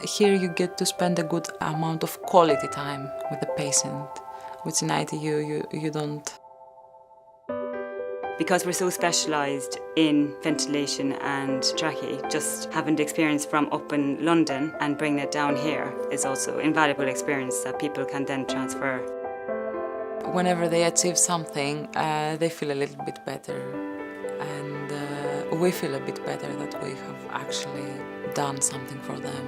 here you get to spend a good amount of quality time with the patient, which in ITU you don't. Because we're so specialised in ventilation and trachea, just having the experience from up in London and bringing it down here is also invaluable experience that people can then transfer. Whenever they achieve something, they feel a little bit better, and we feel a bit better that we have actually done something for them.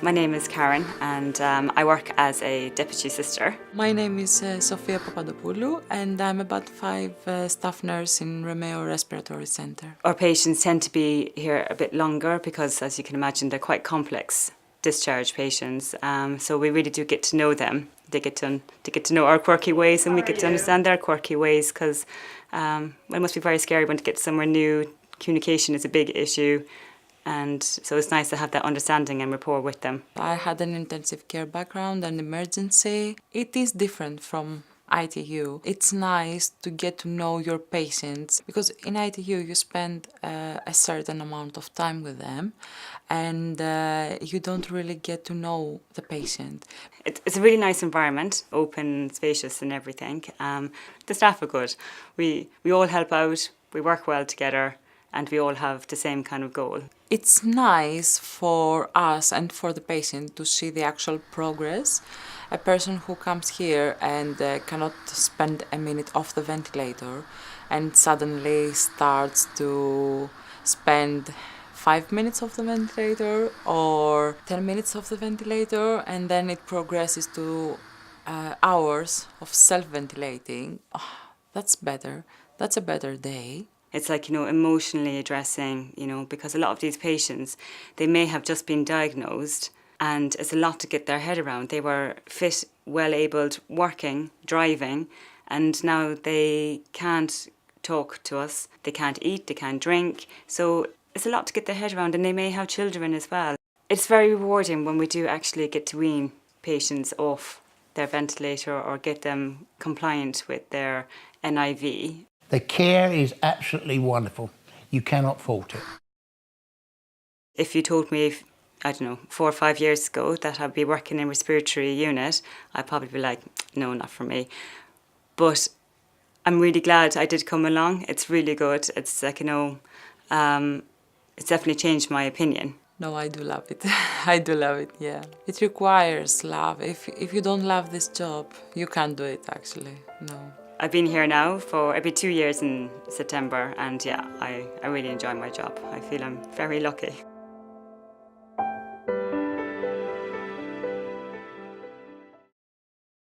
My name is Karen and I work as a deputy sister. My name is Sofia Papadopoulou and I'm about 5 staff nurse in REMEO Respiratory Centre. Our patients tend to be here a bit longer because, as you can imagine, they're quite complex discharge patients. So we really do get to know them. They get to know our quirky ways and we get to understand their quirky ways, because it must be very scary when to get somewhere new. Communication is a big issue. And so it's nice to have that understanding and rapport with them. I had an intensive care background and emergency. It is different from ITU. It's nice to get to know your patients, because in ITU you spend a certain amount of time with them and you don't really get to know the patient. It's a really nice environment, open, spacious and everything. The staff are good. We all help out, we work well together, and we all have the same kind of goal. It's nice for us and for the patient to see the actual progress. A person who comes here and cannot spend a minute off the ventilator and suddenly starts to spend 5 minutes off the ventilator or 10 minutes off the ventilator, and then it progresses to hours of self-ventilating. Oh, that's better. That's a better day. It's like, emotionally addressing, because a lot of these patients, they may have just been diagnosed and it's a lot to get their head around. They were fit, well-abled, working, driving, and now they can't talk to us, they can't eat, they can't drink. So it's a lot to get their head around, and they may have children as well. It's very rewarding when we do actually get to wean patients off their ventilator or get them compliant with their NIV. The care is absolutely wonderful. You cannot fault it. If you told me, 4 or 5 years ago that I'd be working in a respiratory unit, I'd probably be like, no, not for me. But I'm really glad I did come along. It's really good. It's like, it's definitely changed my opinion. No, I do love it. I do love it, yeah. It requires love. If you don't love this job, you can't do it, actually, no. I've been here now for it'll be 2 years in September, and yeah, I really enjoy my job. I feel I'm very lucky.